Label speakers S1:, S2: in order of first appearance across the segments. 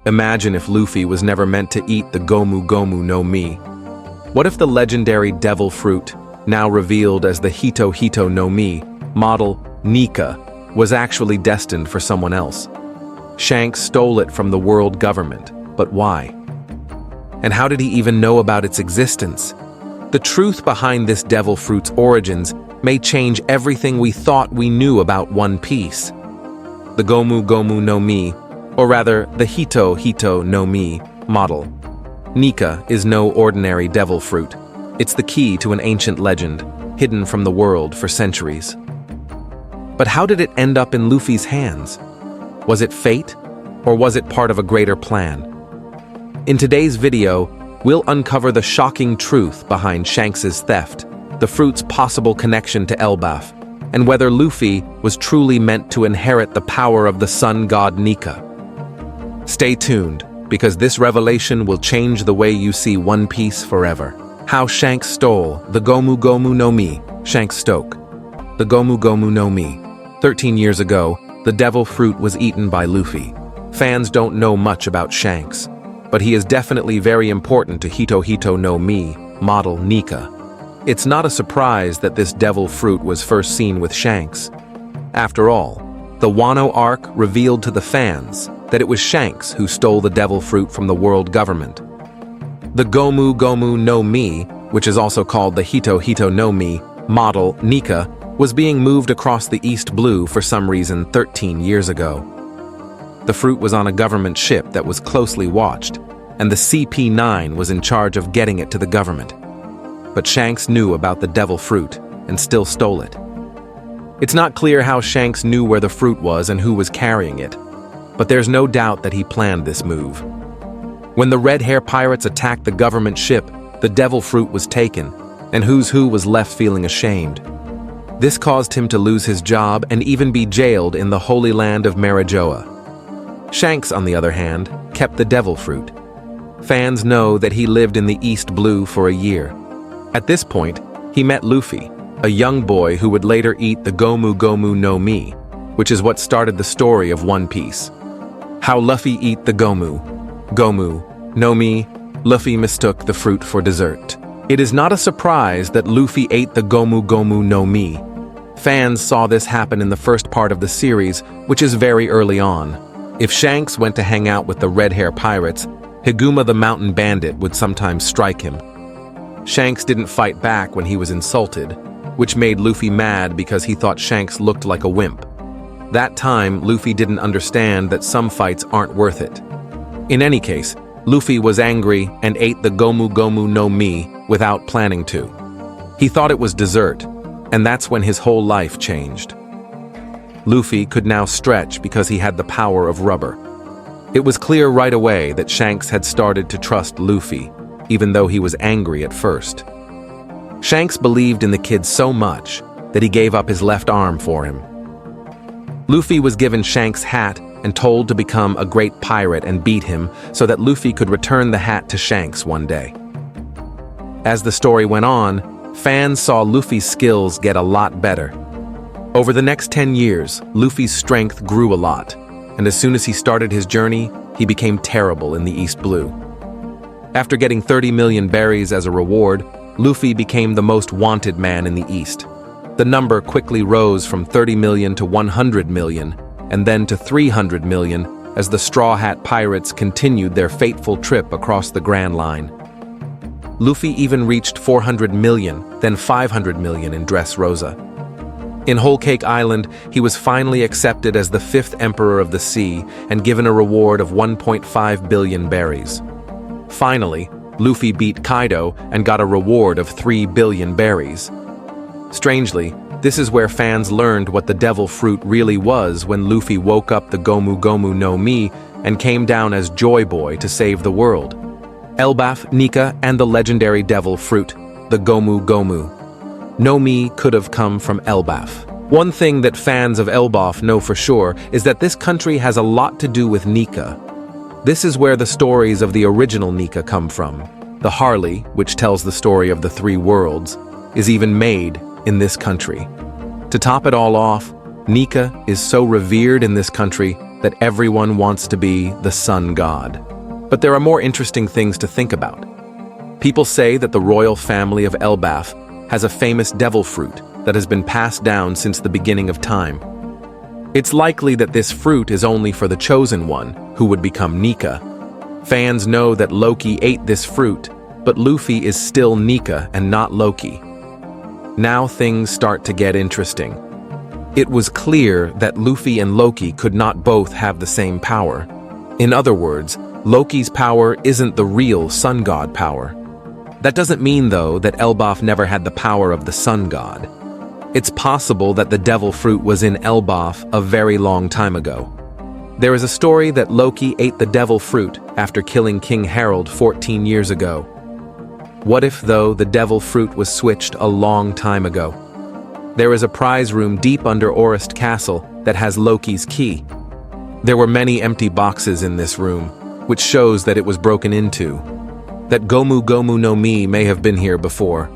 S1: Imagine if Luffy was never meant to eat the Gomu Gomu no Mi. What if the legendary devil fruit, now revealed as the Hito Hito no Mi, model Nika, was actually destined for someone else? Shanks stole it from the world government, but why? And how did he even know about its existence? The truth behind this devil fruit's origins may change everything we thought we knew about One Piece. The Gomu Gomu no Mi, or rather the Hito Hito no Mi, model Nika is no ordinary devil fruit. It's the key to an ancient legend, hidden from the world for centuries. But how did it end up in Luffy's hands? Was it fate, or was it part of a greater plan? In today's video, we'll uncover the shocking truth behind Shanks's theft, the fruit's possible connection to Elbaf, and whether Luffy was truly meant to inherit the power of the Sun God Nika. Stay tuned, because this revelation will change the way you see One Piece forever. How Shanks stole the Gomu Gomu no Mi. Shanks Stoke. The Gomu Gomu no Mi. 13 years ago, the devil fruit was eaten by Luffy. Fans don't know much about Shanks, but he is definitely very important to Hito Hito no Mi, model Nika. It's not a surprise that this devil fruit was first seen with Shanks. After all, the Wano arc revealed to the fans that it was Shanks who stole the devil fruit from the world government. The Gomu Gomu no Mi, which is also called the Hito Hito no Mi, model Nika, was being moved across the East Blue for some reason 13 years ago. The fruit was on a government ship that was closely watched, and the CP9 was in charge of getting it to the government. But Shanks knew about the devil fruit and still stole it. It's not clear how Shanks knew where the fruit was and who was carrying it, but there's no doubt that he planned this move. When the red hair pirates attacked the government ship, the devil fruit was taken, and Who's Who was left feeling ashamed. This caused him to lose his job and even be jailed in the Holy Land of Marijoa. Shanks, on the other hand, kept the devil fruit. Fans know that he lived in the East Blue for a year. At this point, he met Luffy, a young boy who would later eat the Gomu Gomu no Mi, which is what started the story of One Piece. How Luffy eat the Gomu no Mi. Luffy mistook the fruit for dessert. It is not a surprise that Luffy ate the Gomu Gomu no Mi. Fans saw this happen in the first part of the series, which is very early on. If Shanks went to hang out with the red hair pirates, Higuma the mountain bandit would sometimes strike him. Shanks didn't fight back when he was insulted, which made Luffy mad because he thought Shanks looked like a wimp. That time, Luffy didn't understand that some fights aren't worth it. In any case, Luffy was angry and ate the Gomu Gomu no Mi without planning to. He thought it was dessert, and that's when his whole life changed. Luffy could now stretch because he had the power of rubber. It was clear right away that Shanks had started to trust Luffy, even though he was angry at first. Shanks believed in the kid so much that he gave up his left arm for him. Luffy was given Shanks' hat and told to become a great pirate and beat him so that Luffy could return the hat to Shanks one day. As the story went on, fans saw Luffy's skills get a lot better. Over the next 10 years, Luffy's strength grew a lot, and as soon as he started his journey, he became terrible in the East Blue. After getting 30 million berries as a reward, Luffy became the most wanted man in the East. The number quickly rose from 30 million to 100 million, and then to 300 million as the Straw Hat Pirates continued their fateful trip across the Grand Line. Luffy even reached 400 million, then 500 million in Dressrosa. In Whole Cake Island, he was finally accepted as the 5th Emperor of the Sea and given a reward of 1.5 billion berries. Finally, Luffy beat Kaido and got a reward of 3 billion berries. Strangely, this is where fans learned what the devil fruit really was when Luffy woke up the Gomu Gomu no Mi and came down as Joy Boy to save the world. Elbaf, Nika, and the legendary devil fruit, the Gomu Gomu no Mi, could have come from Elbaf. One thing that fans of Elbaf know for sure is that this country has a lot to do with Nika. This is where the stories of the original Nika come from. The Harley, which tells the story of the 3 worlds, is even made in this country. To top it all off, Nika is so revered in this country that everyone wants to be the Sun God. But there are more interesting things to think about. People say that the royal family of Elbaf has a famous devil fruit that has been passed down since the beginning of time. It's likely that this fruit is only for the chosen one, who would become Nika. Fans know that Loki ate this fruit, but Luffy is still Nika and not Loki. Now things start to get interesting. It was clear that Luffy and Loki could not both have the same power. In other words, Loki's power isn't the real Sun God power. That doesn't mean, though, that Elbaf never had the power of the Sun God. It's possible that the devil fruit was in Elbaf a very long time ago. There is a story that Loki ate the devil fruit after killing King Harold 14 years ago. What if, though, the devil fruit was switched a long time ago? There is a prize room deep under Orist Castle that has Loki's key. There were many empty boxes in this room, which shows that it was broken into. That Gomu Gomu no Mi may have been here before.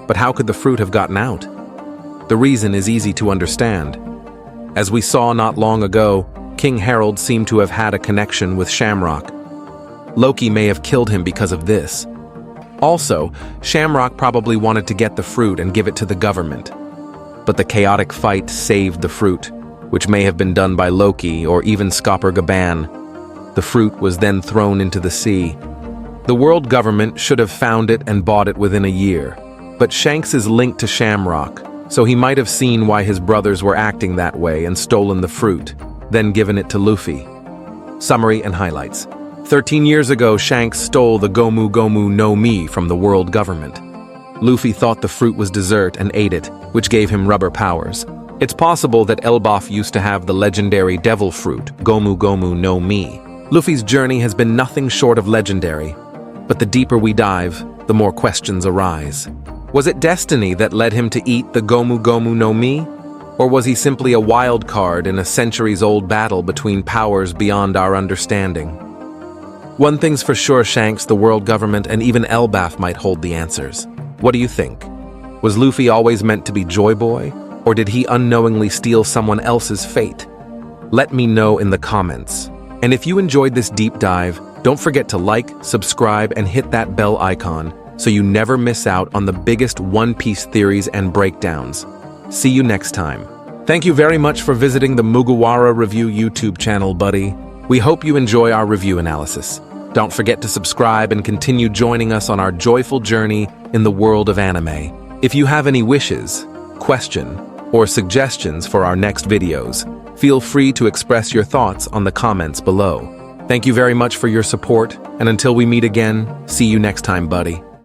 S1: But how could the fruit have gotten out? The reason is easy to understand. As we saw not long ago, King Harold seemed to have had a connection with Shamrock. Loki may have killed him because of this. Also, Shamrock probably wanted to get the fruit and give it to the government. But the chaotic fight saved the fruit, which may have been done by Loki or even Skopper Gaban. The fruit was then thrown into the sea. The world government should have found it and bought it within a year. But Shanks is linked to Shamrock, so he might have seen why his brothers were acting that way and stolen the fruit, then given it to Luffy. Summary and highlights. 13 years ago, Shanks stole the Gomu Gomu no Mi from the world government. Luffy thought the fruit was dessert and ate it, which gave him rubber powers. It's possible that Elbaf used to have the legendary devil fruit, Gomu Gomu no Mi. Luffy's journey has been nothing short of legendary, but the deeper we dive, the more questions arise. Was it destiny that led him to eat the Gomu Gomu no Mi? Or was he simply a wild card in a centuries-old battle between powers beyond our understanding? One thing's for sure, Shanks, the world government, and even Elbaf might hold the answers. What do you think? Was Luffy always meant to be Joy Boy? Or did he unknowingly steal someone else's fate? Let me know in the comments. And if you enjoyed this deep dive, don't forget to like, subscribe, and hit that bell icon so you never miss out on the biggest One Piece theories and breakdowns. See you next time. Thank you very much for visiting the Mugiwara Review YouTube channel, buddy. We hope you enjoy our review analysis. Don't forget to subscribe and continue joining us on our joyful journey in the world of anime. If you have any wishes, question, or suggestions for our next videos, feel free to express your thoughts on the comments below. Thank you very much for your support, and until we meet again, see you next time, buddy.